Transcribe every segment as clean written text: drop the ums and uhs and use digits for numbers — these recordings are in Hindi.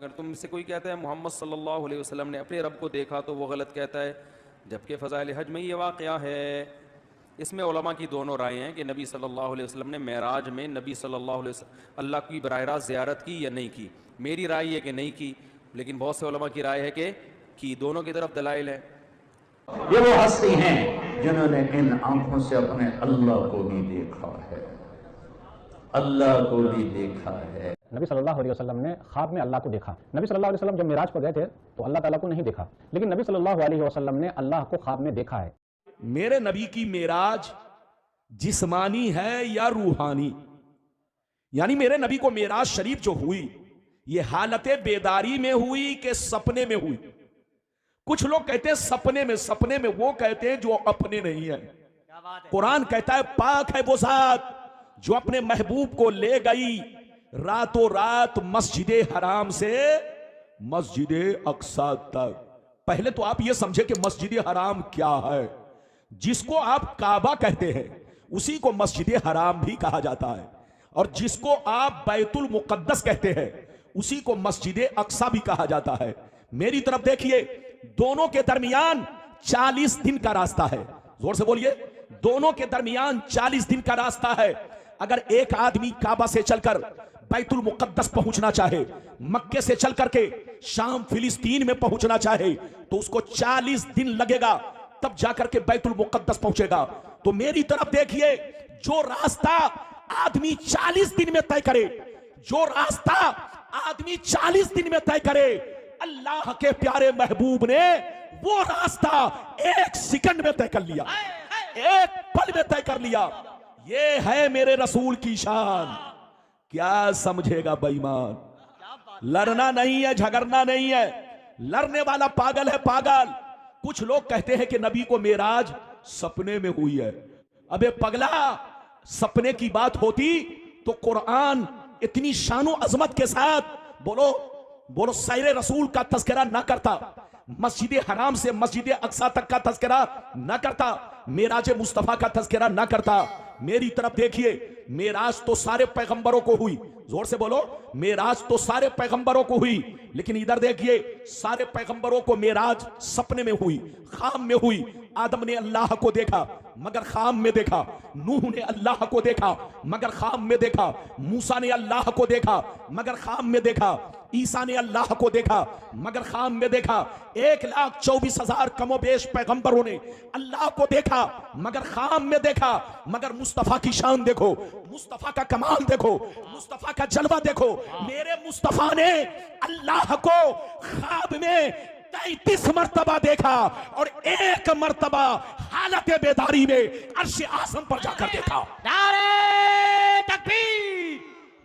अगर तुमसे कोई कहता है मोहम्मद सल्लल्लाहु अलैहि वसल्लम ने अपने रब को देखा तो वो गलत कहता है, जबकि फ़ज़ाइल हज में ये वाक़या है। इसमें उलमा की दोनों राय हैं कि नबी सल्लल्लाहु अलैहि वसल्लम ने मेराज में नबी सल्लल्लाहु अलैहि वसल्लम अल्लाह की बराह रास्त ज़ियारत की या नहीं की। मेरी राय है कि नहीं की, लेकिन बहुत से उलमा की राय है कि दोनों की तरफ दलाइल है। ये वो हस्ती हैं जिन्होंने इन आंखों से अपने अल्लाह को भी देखा है, अल्लाह को भी देखा है। नबी सल्लल्लाहु अलैहि वसल्लम ने ख्वाब में अल्लाह को देखा। नबी सल्लल्लाहु अलैहि वसल्लम जब मिराज पर गए थे तो अल्लाह ताला को नहीं देखा, लेकिन नबी सल्लल्लाहु अलैहि वसल्लम ने अल्लाह को ख्वाब में देखा है। मेरे नबी की मेराज जिस्मानी है या रूहानी? यानी मेरे नबी को मेराज शरीफ जो हुई ये हालत बेदारी में हुई कि सपने में हुई? कुछ लोग कहते हैं सपने में, सपने में वो कहते हैं जो अपने नहीं है। कुरान कहता है पाक है वो जात जो अपने महबूब को ले गई रातों रात मस्जिद हराम से मस्जिद अक्सा तक। पहले तो आप ये समझे कि मस्जिद हराम क्या है। जिसको आप काबा कहते हैं उसी को मस्जिद हराम भी कहा जाता है, और जिसको आप बैतुल मुकद्दस कहते हैं उसी को मस्जिद अक्सा भी कहा जाता है। मेरी तरफ देखिए, दोनों के दरमियान 40 दिन का रास्ता है। जोर से बोलिए, दोनों के दरमियान 40 दिन का रास्ता है। अगर एक आदमी काबा से चलकर बैतुल मुकद्दस पहुंचना चाहे, मक्के से चल करके शाम फिलिस्तीन में पहुंचना चाहे, तो उसको 40 दिन लगेगा, तब जाकर के बैतुल मुकद्दस पहुंचेगा। तो मेरी तरफ देखिए, जो रास्ता आदमी 40 दिन में तय करे, जो रास्ता आदमी 40 दिन में तय करे, अल्लाह के प्यारे महबूब ने वो रास्ता 1 सेकंड में तय कर लिया, 1 पल में तय कर लिया। ये है मेरे रसूल की शान। क्या समझेगा बेईमान? लड़ना नहीं है, झगड़ना नहीं है। लड़ने वाला पागल है, पागल। कुछ लोग कहते हैं कि नबी को मेराज सपने में हुई है। अबे पगला, सपने की बात होती तो कुरान इतनी शानो अजमत के साथ बोलो सैर रसूल का तज़किरा ना करता, मस्जिद हराम से मस्जिद अक्सा तक का तज़किरा ना करता, मेराज मुस्तफा का तज़किरा ना करता। मेरी तरफ देखिए, मेराज तो सारे पैगंबरों को हुई। जोर से बोलो, मेराज तो सारे पैगंबरों को हुई, लेकिन इधर देखिए, सारे पैगंबरों को मेराज सपने में हुई, ख्वाब में हुई। आदम ने अल्लाह को देखा मगर ख्वाब में देखा, नूह ने अल्लाह को देखा मगर ख्वाब में देखा, मूसा ने अल्लाह को देखा मगर ख्वाब में देखा, ईसा ने अल्लाह को देखा मगर ख्वाब में देखा। 1,24,000 कमोबेश पैगंबरों ने अल्लाह को देखा मगर ख्वाब में देखा। मगर मुस्तफा की शान देखो, मुस्तफा का कमाल देखो, मुस्तफा का जलवा देखो। मेरे मुस्तफा ने अल्लाह को ख्वाब में 33 मर्तबा देखा और 1 मर्तबा हालत बेदारी में अर्श आज़म पर जाकर देखा। नारे तकबीर,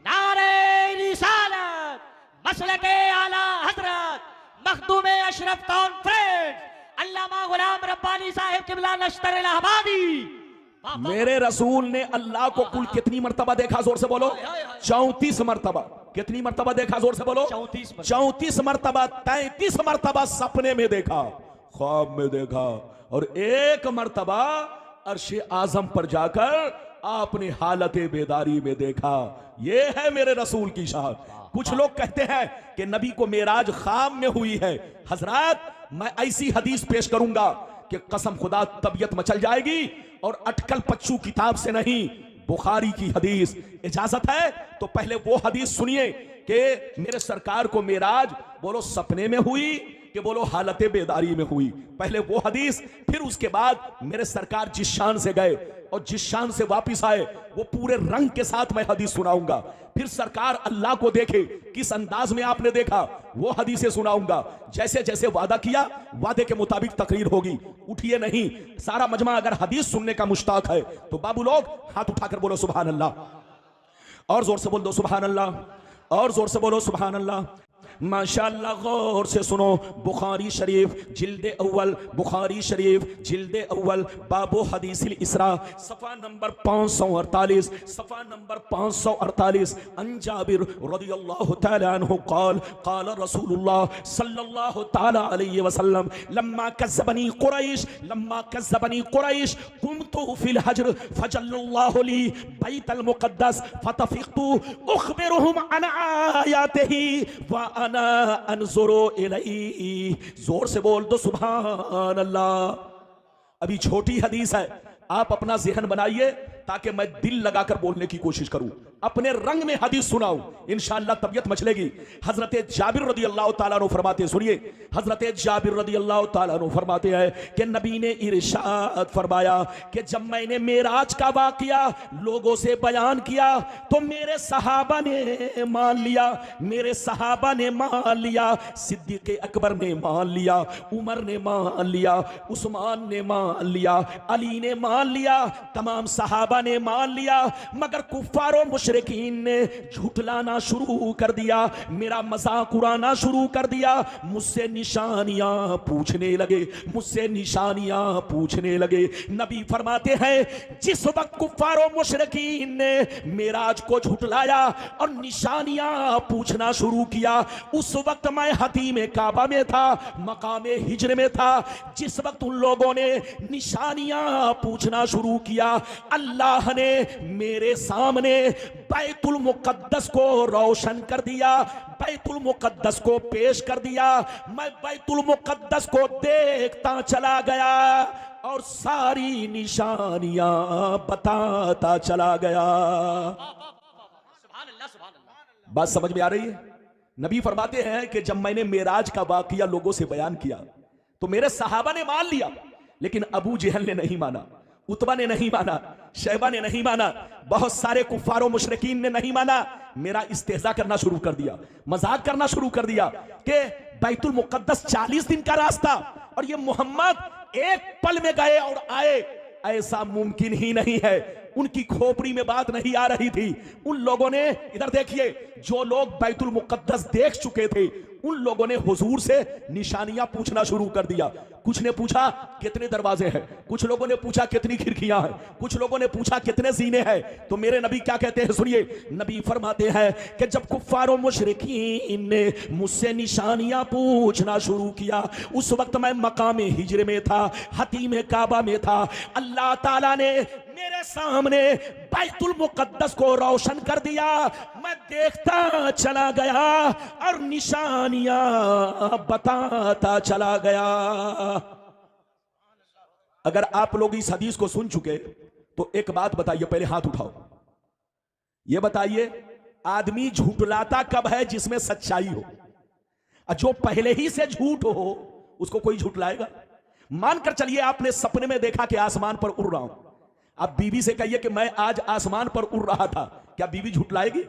नारे रिसालत, मसलके आला हजरत मखदूम अशरफ कॉन्फ्रेंस अल्लामा गुलाम रब्बानी साहिब किबला नश्तर इलाहाबादी। मेरे रसूल ने अल्लाह को कुल कितनी मर्तबा देखा? जोर से बोलो। 34 मर्तबा। कितनी मर्तबा देखा? जोर से बोलो। 34 मर्तबा। 33 मर्तबा सपने में देखा, ख्वाब में देखा, और 1 मर्तबा अर्श आजम पर जाकर आपने हालत बेदारी में देखा। यह है मेरे रसूल की शान। कुछ लोग कहते हैं कि नबी को मेराज ख्वाब में हुई है। हजरत, मैं ऐसी हदीस पेश करूंगा कि कसम खुदा तबीयत मचल जाएगी, और अटकल पच्चू किताब से नहीं, बुखारी की हदीस। इजाजत है तो पहले वो हदीस सुनिए कि मेरे सरकार को मेराज बोलो सपने में हुई कि बोलो हालत बेदारी में हुई। पहले वो हदीस, फिर उसके बाद मेरे सरकार जिस शान से गए और जिस शान से वापिस आए वो पूरे रंग के साथ मैं हदीस सुनाऊंगा। फिर सरकार अल्लाह को देखे, किस अंदाज में आपने देखा, वो हदीसें सुनाऊंगा। जैसे जैसे वादा किया, वादे के मुताबिक तकरीर होगी। उठिए नहीं, सारा मजमा अगर हदीस सुनने का मुश्ताक है तो बाबू लोग हाथ उठाकर बोलो सुभान अल्लाह, और जोर से बोल दो सुभान अल्लाह, और जोर से बोलो सुभान अल्लाह। माशाअल्लाह, गौर से सुनो। बुखारी शरीफ जिल्दे अव्वल, बुखारी शरीफ जिल्दे अव्वल, बाबो हदीसिल इसरा, सफ़ा नंबर 548, सफ़ा नंबर 548। अन जाबिर रदियल्लाहु तआला अन्हु क़ाल क़ाल रसूलुल्लाह सल्लल्लाहु तआला अलैहि वसल्लम लम्मा कज़्ज़बनी कुरैश कुन्तु फिल हज्र फजल्लल्लाहु ली बैतल मुक़द्दस फतफ़िक़तु उख़बिरुहुम अन आयातिही व आना अनजुरु इलैहि, जोर से बोल दो सुभान अल्लाह। अभी छोटी हदीस है, आप अपना ज़हन बनाइए ताकि मैं दिल लगाकर बोलने की कोशिश करूं, अपने रंग में हदीस सुनाऊं, इंशाअल्लाह तबीयत मचलेगी। हजरत जाबिर रदी अल्लाह ताला अन्हु फरमाते, सुनिए, हजरत जाबिर रदी अल्लाह ताला अन्हु फरमाते हैं कि नबी ने इरशाद फरमाया कि जब मैंने मेराज का वाकया लोगों से बयान किया तो मेरे सहाबा ने मान लिया, मेरे सहाबा ने मान लिया, सिद्दीक़ अकबर ने मान लिया, उमर ने मान लिया, उस्मान ने मान लिया, अली ने मान लिया, तमाम सहाबा ने मान लिया, मगर कुफ्फारों मुशरिकीन ने झूठलाना शुरू कर दिया, मेरा मजाक उड़ाना शुरू कर दिया, मुझसे निशानियां पूछने लगे, मुझसे निशानियां पूछने लगे। नबी फरमाते हैं जिस वक्त कुफ्फारों मुशरिकीन ने मेराज को झूठलाया और निशानियां पूछना शुरू किया, उस वक्त मैं हतीम काबा में था, मकाम हिज्र में था। जिस वक्त उन लोगों ने निशानियां पूछना शुरू किया, अल्लाह ने मेरे सामने बैतुल मुकद्दस को रोशन कर दिया, बैतुल मुकद्दस को पेश कर दिया। मैं बैतुल मुकद्दस को देखता चला गया और सारी निशानियां बताता चला गया। बात समझ में आ रही है? नबी फरमाते हैं कि जब मैंने मेराज का वाकया लोगों से बयान किया तो मेरे सहाबा ने मान लिया, लेकिन अबू जहल ने नहीं माना, उतबा ने नहीं माना, शैबा ने नहीं माना, बहुत सारे कुफ्फारों मुशरिकीन ने नहीं माना। मेरा इस्तेज़ा करना शुरू कर दिया, मजाक करना शुरू कर दिया कि बैतुल मुकद्दस 40 दिन का रास्ता और ये मोहम्मद एक पल में गए और आए, ऐसा मुमकिन ही नहीं है। उनकी खोपड़ी में बात नहीं आ रही थी। उन लोगों ने, इधर देखिए, जो लोग बैतुल मुकद्दस देख चुके थे उन लोगों ने हुजूर से निशानियां पूछना शुरू कर दिया। कुछ ने पूछा कितने दरवाजे हैं, कुछ लोगों ने पूछा कितनी खिड़कियां हैं, कुछ लोगों ने पूछा कितने सीने हैं। तो मेरे नबी क्या कहते हैं, सुनिए। नबी फरमाते हैं कि जब कुफ्फारों मुशरिकीन ने मुझसे निशानियां पूछना शुरू किया, उस वक्त मैं मकाम हिज्र में था, हतीम काबा में था। अल्लाह ताला ने मेरे सामने बैतुल मुकद्दस को रोशन कर दिया, मैं देखता चला गया और निशानियां बताता चला गया। अगर आप लोग इस हदीस को सुन चुके तो एक बात बताइए, पहले हाथ उठाओ, यह बताइए आदमी झूठलाता कब है जिसमें सच्चाई हो? जो पहले ही से झूठ हो उसको कोई झूठलाएगा? मानकर चलिए आपने सपने में देखा कि आसमान पर उड़ रहा हूं, आप बीवी से कहिए कि मैं आज आसमान पर उड़ रहा था, क्या बीवी झूठलाएगी?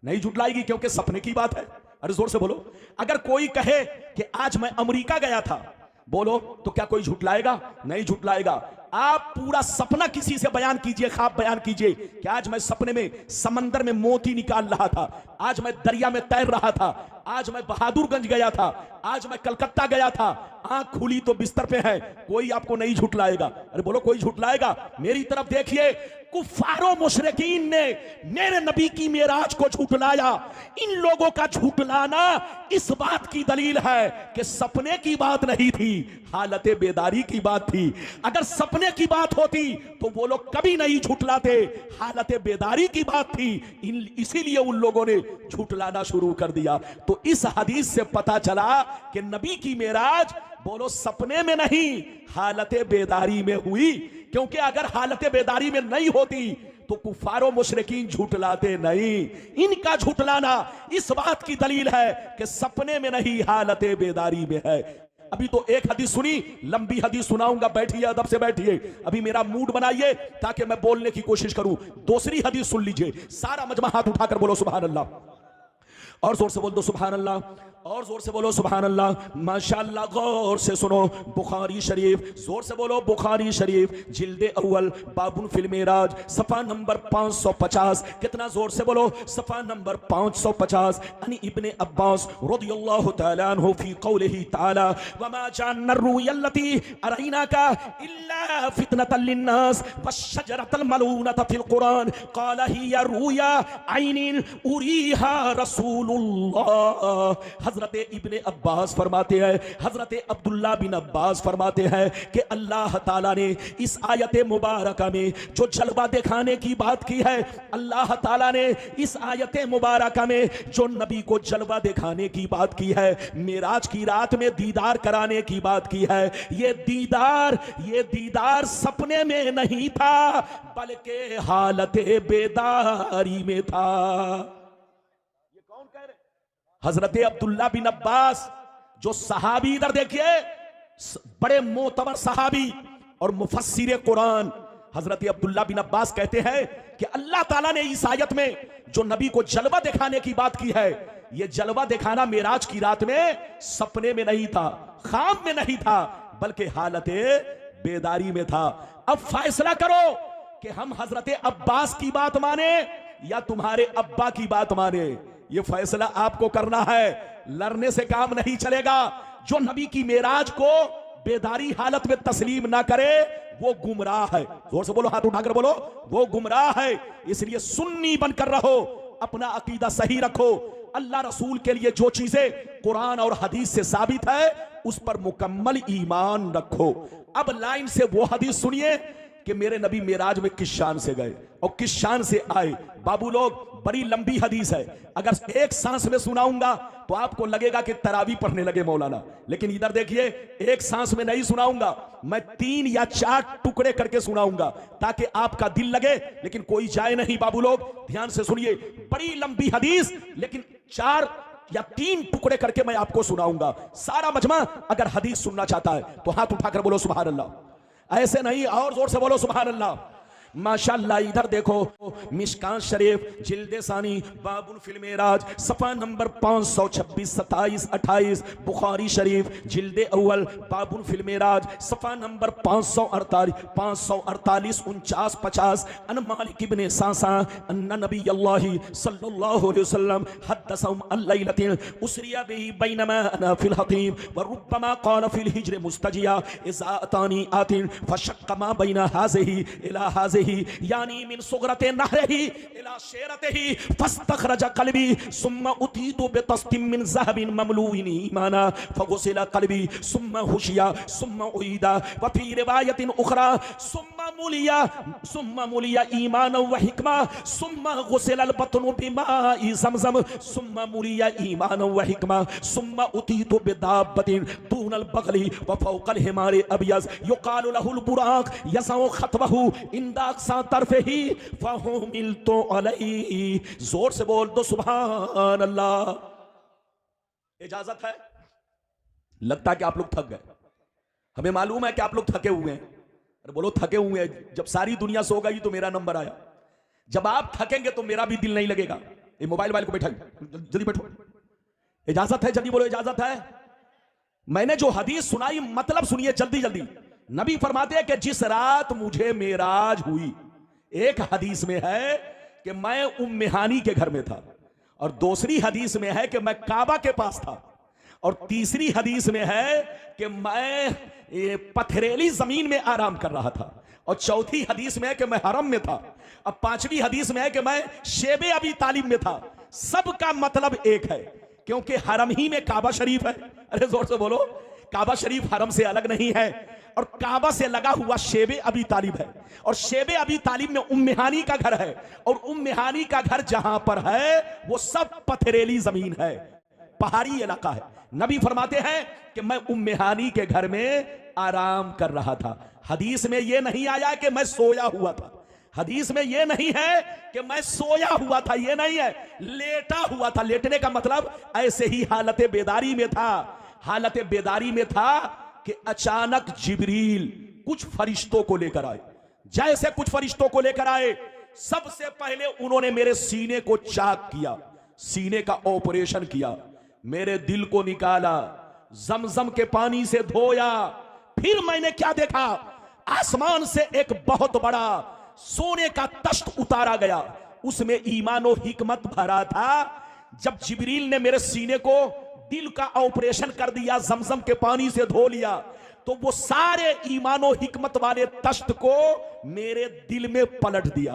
नहीं झूठलाएगी, क्योंकि सपने की बात है। अरे जोर से बोलो। अगर कोई कहे कि आज मैं अमेरिका गया था, बोलो, तो क्या कोई झूठलाएगा? नहीं झूठलाएगा। आप पूरा सपना किसी से बयान कीजिए, ख्वाब बयान कीजिए कि आज मैं सपने में समंदर में मोती निकाल रहा था, आज मैं दरिया में तैर रहा था, आज मैं बहादुरगंज गया था, आज मैं कलकत्ता गया था। आंख खुली तो बिस्तर पे है, कोई आपको नहीं झूठलाएगा। अरे बोलो, कोई झूठलाएगा? मेरी तरफ देखिए, कुफ्फारों मुशरिकीन ने मेरे नबी की मेराज को झूठलाया। इन लोगों का झूठलाना इस बात की दलील है कि सपने की बात नहीं थी, हालत बेदारी की बात थी। अगर सपने की बात होती तो वो लोग कभी नहीं झूठलाते, हालत बेदारी की बात थी, इसीलिए उन लोगों ने झूठलाना शुरू कर दिया। तो इस हदीस से पता चला कि नबी की मेराज, बोलो, सपने में नहीं, हालत बेदारी में हुई। क्योंकि अगर हालत बेदारी में नहीं होती तो कुफ्फारों मुशरिकीन झूठलाते नहीं। इनका झूठलाना इस बात की दलील है कि सपने में नहीं, हालत बेदारी में है। अभी तो एक हदीस सुनी, लंबी हदीस सुनाऊंगा, बैठिए, अदब से बैठिए। अभी मेरा मूड बनाइए ताकि मैं बोलने की कोशिश करूं। दूसरी हदीस सुन लीजिए, सारा मजमा हाथ उठाकर बोलो सुभान अल्लाह, और जोर से बोल दो सुभान अल्लाह, और जोर से बोलो सुभान अल्लाह। माशाअल्लाह, गौर से सुनो, बुखारी शरीफ, जोर से बोलो बुखारी शरीफ, जिल्दे अव्वल, बाबुन फिल मेराज, सफा नंबर 550। कितना? जोर से बोलो, सफा नंबर 550। अनि इब्ने अब्बास रदियल्लाहु तआला अन्हु फी कौलिही तआला वमा जअलना रुयल्लती अरैनाका इल्ला फितनतल लिन्नास वश्शजरतल मलूनता फिल कुरान क़ाल हिया रुया ऐनिन उरीहा रसूल रसूलुल्लाह। हजरत इब्ने अब्बास फरमाते हैं, हजरत अब्दुल्ला बिन अब्बास फरमाते हैं कि अल्लाह ताला ने इस आयत मुबारका में जो जलवा दिखाने की बात की है, अल्लाह ताला ने इस आयत मुबारका में जो नबी को जलवा दिखाने की बात की है, मेराज की रात में दीदार कराने की बात की है, ये दीदार सपने में नहीं था बल्कि हालत बेदारी में था। ये कौन कह रहे? हजरत अब्दुल्ला बिन अब्बास, जो सहाबी, इधर देखिए, बड़े मोतबर सहाबी और मुफस्सिर कुरान हजरत अब्दुल्ला बिन अब्बास कहते हैं कि अल्लाह ताला ने इस आयत में जो नबी को जलवा दिखाने की बात की है, यह जलवा दिखाना मेराज की रात में सपने में नहीं था, ख्वाब में नहीं था, बल्कि हालत बेदारी में था। अब फैसला करो कि हम हजरत अब्बास की बात माने या तुम्हारे अब्बा की बात माने। यह फैसला आपको करना है, लड़ने से काम नहीं चलेगा। जो नबी की मेराज को बेदारी हालत में तस्लीम ना करे वो गुमराह है। जोर से बोलो, हाथ उठाकर बोलो, वो गुमराह है। इसलिए सुन्नी बनकर रहो, अपना अकीदा सही रखो, अल्लाह रसूल के लिए जो चीजें कुरान और हदीस से साबित है उस पर मुकम्मल ईमान रखो। अब लाइन से वो हदीस सुनिए कि मेरे नबी मेराज में किस शान से गए और किस शान से आए। बाबू लोग, बड़ी लंबी हदीस है, अगर एक सांस में सुनाऊंगा तो आपको लगेगा कि तरावी पढ़ने लगे मौलाना, लेकिन इधर देखिए, एक सांस में नहीं सुनाऊंगा, मैं 3 या 4 टुकड़े करके सुनाऊंगा ताकि आपका दिल लगे, लेकिन कोई जाए नहीं। बाबू लोग ध्यान से सुनिए, बड़ी लंबी हदीस, लेकिन 4 या 3 टुकड़े करके मैं आपको सुनाऊंगा। सारा मजमा अगर हदीस सुनना चाहता है तो हाथ उठाकर बोलो सुभान अल्लाह, ऐसे नहीं, और जोर से बोलो सुभान अल्लाह, माशाअल्लाह। इधर देखो, मिशकात शरीफ जिल्दे सानी बाबुल फिल मेराज सफा नंबर 526, 27, 28, बुखारी शरीफ जिल्दे अव्वल बाबुल फिल मेराज सफा नंबर 548, 548, 49, 50। अन मालिक इब्ने सासा अन्ना नबी अल्लाह सल्लल्लाहु अलैहि वसल्लम हदसहुम अल-लैलतिन उसरिया बिही बैनमा अना फिल हतीम व रुब्बमा क़ाल फिल हिज्र मुस्तजिया इज़ा अतानी आतिन फशक्का बैना हाज़िही इला हाज़िही यानी मिन सुगरते नहरिही इला शेरतिही फस्तखरज क़ल्बी सुम्मा उतीतु बितस्तिम मिन ज़हबिन ममलूइन ईमाना फगुसिला क़ल्बी सुम्मा हुशिया सुम्मा उईदा व फी रिवायतिन उखरा सुम्मा मुलिया ईमाना व हिकमा सुम्मा गुसिला अल-बत्नु बिमाई ज़मज़म सुम्मा मुलिया ईमाना व हिकमा सुम्मा उतीतु बिदाब्बतिन दूनल बगली व फौकल हिमारे अबियज़ युक़ालु लहुल बुराक यसौ खतबहु इंदा अक़सा तरफ़िही फ़हुमिलतु अलैहि। जोर से बोल दो सुभान अल्लाह। इजाजत है? लगता है कि आप लोग थक गए, हमें मालूम है कि आप लोग थके हुए हैं। अरे बोलो थके हुए हैं। जब सारी दुनिया सो गई तो मेरा नंबर आया, जब आप थकेंगे तो मेरा भी दिल नहीं लगेगा। ये मोबाइल वाले को बैठा, जल्दी बैठो। इजाजत है? जल्दी बोलो इजाजत है। मैंने जो हदीस सुनाई मतलब सुनिए जल्दी जल्दी। नबी फरमाते हैं कि जिस रात मुझे मेराज हुई, एक हदीस में है कि मैं उम्मे हानी के घर में था, और दूसरी हदीस में है कि मैं काबा के पास था, और तीसरी हदीस में है कि मैं पथरेली जमीन में आराम कर रहा था, और चौथी हदीस में है कि मैं हरम में था, अब पांचवी हदीस में है कि मैं शेबे अबी तालिब में था। सबका मतलब एक है, क्योंकि हरम ही में काबा शरीफ है। अरे जोर से बोलो, काबा शरीफ हरम से अलग नहीं है, और काबा से लगा हुआ शेबे अबी तालिब है, और शेबे अबी तालिब में उम्मे हानी का घर है, और उम्मे हानी का घर जहां पर है वो सब पथरेली जमीन है, पहाड़ी इलाका है। नबी फरमाते हैं कि मैं उम्मे हानी के घर में आराम कर रहा था। हदीस में यह नहीं आया कि मैं सोया हुआ था, हदीस में यह नहीं है कि मैं सोया हुआ था, यह नहीं है, लेटा हुआ था। लेटने का मतलब ऐसे ही हालत बेदारी में था। हालत बेदारी में था कि अचानक जिब्रील कुछ फरिश्तों को लेकर आए। जैसे कुछ फरिश्तों को लेकर आए, सबसे पहले उन्होंने मेरे सीने को चाक किया, सीने का ऑपरेशन किया, मेरे दिल को निकाला, जमजम के पानी से धोया। फिर मैंने क्या देखा? आसमान से एक बहुत बड़ा सोने का तख्त उतारा गया, उसमें ईमान और हिकमत भरा था। जब जिब्रील ने मेरे सीने को दिल का ऑपरेशन कर दिया, जमजम के पानी से धो लिया, तो वो सारे ईमान और हिकमत वाले तख्त को मेरे दिल में पलट दिया,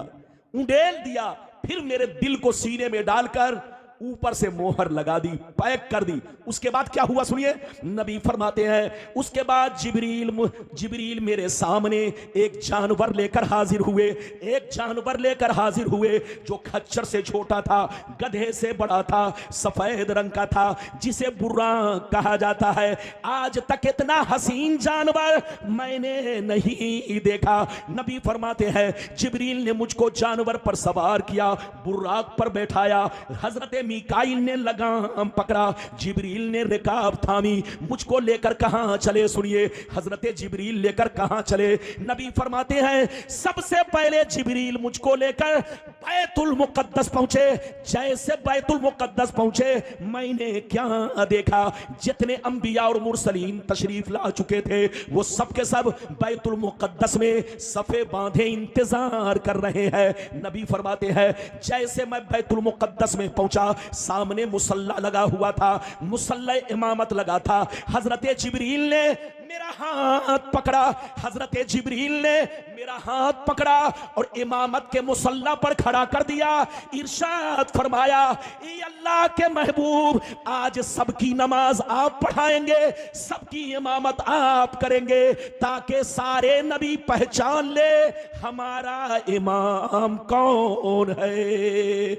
उंडेल दिया। फिर मेरे दिल को सीने में डालकर ऊपर से मोहर लगा दी, पैक कर दी। उसके बाद क्या हुआ सुनिए, नबी फरमाते हैं उसके बाद जिब्रील मेरे सामने एक जानवर लेकर हाजिर हुए, एक जानवर लेकर हाजिर हुए जो खच्चर से छोटा था, गधे से बड़ा था, सफेद रंग का था, जिसे बुर्राक कहा जाता है। आज तक इतना हसीन जानवर मैंने नहीं देखा। नबी फरमाते हैं जिब्रील ने मुझको जानवर पर सवार किया, बुर्राक पर बैठाया। हजरत मीकाईल ने लगाम पकड़ा, जिब्रील ने रिकाब थामी। मुझको लेकर कहां चले सुनिए, हजरत जिब्रील लेकर कहां चले। नबी फरमाते हैं सबसे पहले जिब्रील मुझको लेकर बैतुल मुकद्दस पहुंचे। जैसे बैतुल मुकद्दस पहुंचे मैंने क्या देखा, जितने अंबिया और मुरसलीन तशरीफ ला चुके थे वो सब के सब बैतुल मुकद्दस में सफे बांधे इंतजार कर रहे हैं। नबी फरमाते हैं जैसे मैं बैतुल मुकद्दस में पहुंचा, सामने मुसल्ला लगा हुआ था, मुसल्ला इमामत लगा था। हजरत जिब्रील ने मेरा हाथ पकड़ा, हजरत जिब्रील ने मेरा हाथ पकड़ा और इमामत के मुसल्ला पर खड़ा कर दिया। इरशाद फरमाया ए अल्लाह के महबूब, आज सबकी नमाज आप पढ़ाएंगे, सबकी इमामत आप करेंगे, ताकि सारे नबी पहचान ले हमारा इमाम कौन है।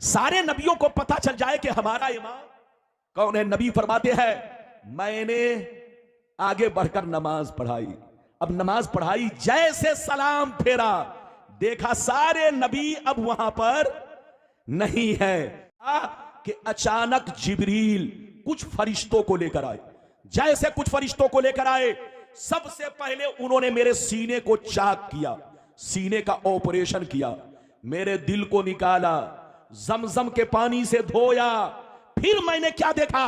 सारे नबियों को पता चल जाए कि हमारा इमाम कौन है। नबी फरमाते हैं मैंने आगे बढ़कर नमाज पढ़ाई। अब नमाज पढ़ाई, जैसे सलाम फेरा, देखा सारे नबी अब वहां पर नहीं है कि अचानक जिब्रील कुछ फरिश्तों को लेकर आए। जैसे कुछ फरिश्तों को लेकर आए, सबसे पहले उन्होंने मेरे सीने को चाक किया, सीने का ऑपरेशन किया, मेरे दिल को निकाला, जमजम के पानी से धोया। फिर मैंने क्या देखा,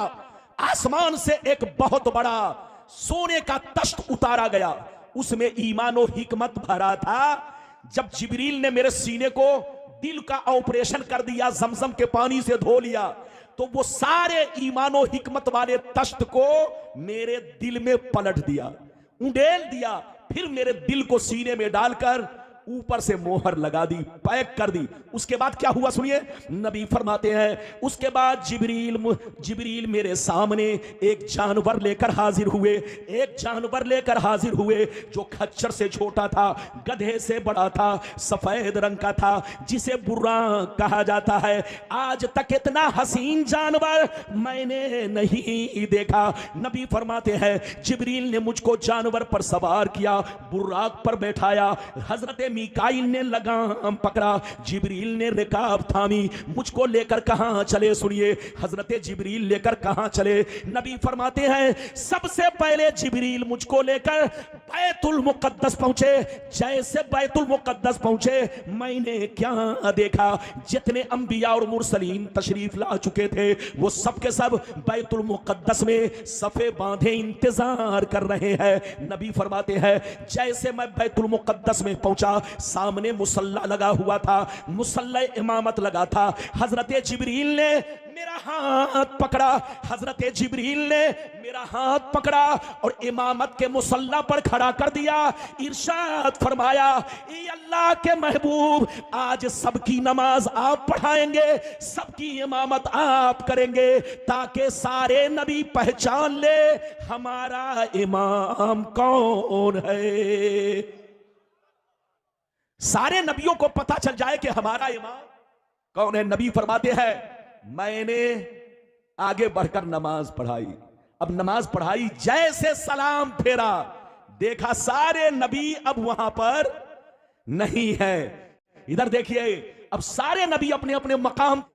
आसमान से एक बहुत बड़ा सोने का तख्त उतारा गया, उसमें ईमान और हिकमत भरा था। जब जिब्रील ने मेरे सीने को दिल का ऑपरेशन कर दिया, जमजम के पानी से धो लिया, तो वो सारे ईमान और हिकमत वाले तख्त को मेरे दिल में पलट दिया, उंडेल दिया। फिर मेरे दिल को सीने में डालकर ऊपर से मोहर लगा दी, पैक कर दी। उसके बाद क्या हुआ सुनिए, नबी फरमाते हैं उसके बाद जिब्रील मेरे सामने एक जानवर लेकर हाजिर हुए, एक जानवर लेकर हाजिर हुए जो खच्चर से छोटा था, गधे से बड़ा था, सफेद रंग का था, जिसे बुर्राक कहा जाता है। आज तक इतना हसीन जानवर मैंने नहीं देखा। नबी फरमाते हैं जिब्रील ने मुझको जानवर पर सवार किया, बुर्राक पर बैठाया। हजरत मीकाईल ने लगाम पकड़ा, जिब्रील ने रिकाब थामी। मुझको लेकर कहां चले सुनिए, हजरत जिब्रील लेकर कहां चले। नबी फरमाते हैं सबसे पहले जिब्रील मुझको लेकर बैतुल मुकद्दस पहुंचे। जैसे बैतुल मुकद्दस पहुंचे मैंने क्या देखा, जितने अंबिया और मुरसलीन तशरीफ ला चुके थे वो सब के सब बैतुल मुकद्दस में सफे बांधे इंतजार कर रहे हैं। नबी फरमाते हैं जैसे मैं बैतुल मुकद्दस में पहुंचा, सामने मुसल्ला लगा हुआ था, मुसल्ला इमामत लगा था। हजरत जिब्रील ने मेरा हाथ पकड़ा, हजरत जिब्रील ने मेरा हाथ पकड़ा और इमामत के मुसल्ला पर खड़ा कर दिया। इरशाद फरमाया ए अल्लाह के महबूब, आज सबकी नमाज आप पढ़ाएंगे, सबकी इमामत आप करेंगे, ताकि सारे नबी पहचान ले हमारा इमाम कौन है। सारे नबियों को पता चल जाए कि हमारा इमाम कौन है। नबी फरमाते हैं मैंने आगे बढ़कर नमाज पढ़ाई। अब नमाज पढ़ाई, जैसे सलाम फेरा, देखा सारे नबी अब वहां पर नहीं है। इधर देखिए, अब सारे नबी अपने अपने मकाम